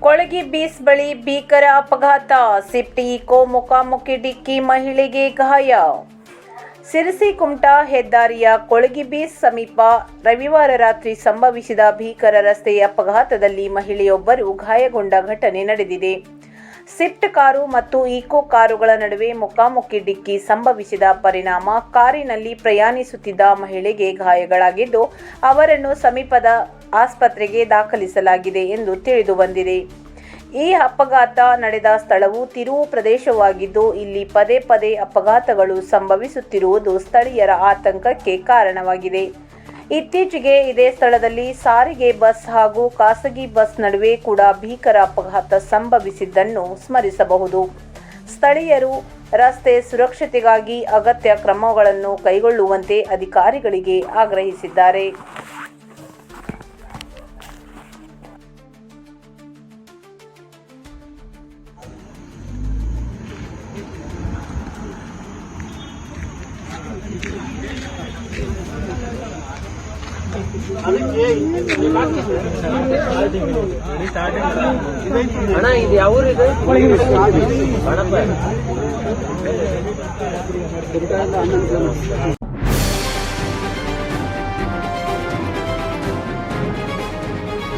Kolagi beach ಬಳಿ ಭೀಕರ ಅಪಘಾತ. ಸ್ವಿಫ್ಟ್ ಈಕೋ ಮುಖಾಮುಖಿ ಡಿಕ್ಕಿ, ಮಹಿಳೆಗೆ ಗಾಯ. ಸಿರಸಿ ಕುಮಟಾ ಹೆದ್ದಾರಿಯ ಕೊಳಗಿ ಬೀಚ್ ಸಮೀಪ ರವಿವಾರ ರಾತ್ರಿ ಸಂಭವಿಸಿದ ಭೀಕರ ರಸ್ತೆ ಅಪಘಾತದಲ್ಲಿ ಮಹಿಳೆಯೊಬ್ಬರು ಗಾಯಗೊಂಡ ಘಟನೆ ನಡೆದಿದೆ. ಸ್ವಿಫ್ಟ್ ಕಾರು ಮತ್ತು ಈಕೋ ಕಾರುಗಳ ನಡುವೆ ಮುಖಾಮುಖಿ ಡಿಕ್ಕಿ ಸಂಭವಿಸಿದ ಪರಿಣಾಮ ಕಾರಿನಲ್ಲಿ ಪ್ರಯಾಣಿಸುತ್ತಿದ್ದ ಮಹಿಳೆಗೆ ಗಾಯಗಳಾಗಿದ್ದು, ಅವರನ್ನು ಸಮೀಪದ ಆಸ್ಪತ್ರೆಗೆ ದಾಖಲಿಸಲಾಗಿದೆ ಎಂದು ತಿಳಿದು ಬಂದಿದೆ. ಈ ಅಪಘಾತ ನಡೆದ ಸ್ಥಳವು ತಿರುವು ಪ್ರದೇಶವಾಗಿದ್ದು, ಇಲ್ಲಿ ಪದೇ ಪದೇ ಅಪಘಾತಗಳು ಸಂಭವಿಸುತ್ತಿರುವುದು ಸ್ಥಳೀಯರ ಆತಂಕಕ್ಕೆ ಕಾರಣವಾಗಿದೆ. ಇತ್ತೀಚೆಗೆ ಇದೇ ಸ್ಥಳದಲ್ಲಿ ಸಾರಿಗೆ ಬಸ್ ಹಾಗೂ ಖಾಸಗಿ ಬಸ್ ನಡುವೆ ಕೂಡ ಭೀಕರ ಅಪಘಾತ ಸಂಭವಿಸಿದ್ದನ್ನು ಸ್ಮರಿಸಬಹುದು. ಸ್ಥಳೀಯರು ರಸ್ತೆ ಸುರಕ್ಷತೆಗಾಗಿ ಅಗತ್ಯ ಕ್ರಮಗಳನ್ನು ಕೈಗೊಳ್ಳುವಂತೆ ಅಧಿಕಾರಿಗಳಿಗೆ ಆಗ್ರಹಿಸಿದ್ದಾರೆ. ಅಣ್ಣ ಇದು ಯಾವ ಊರಿದೆ?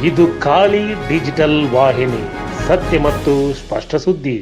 ಇದು ಖಾಲಿ ಡಿಜಿಟಲ್ ವಾಹಿನಿ, ಸತ್ಯ ಮತ್ತು ಸ್ಪಷ್ಟ ಸುದ್ದಿ.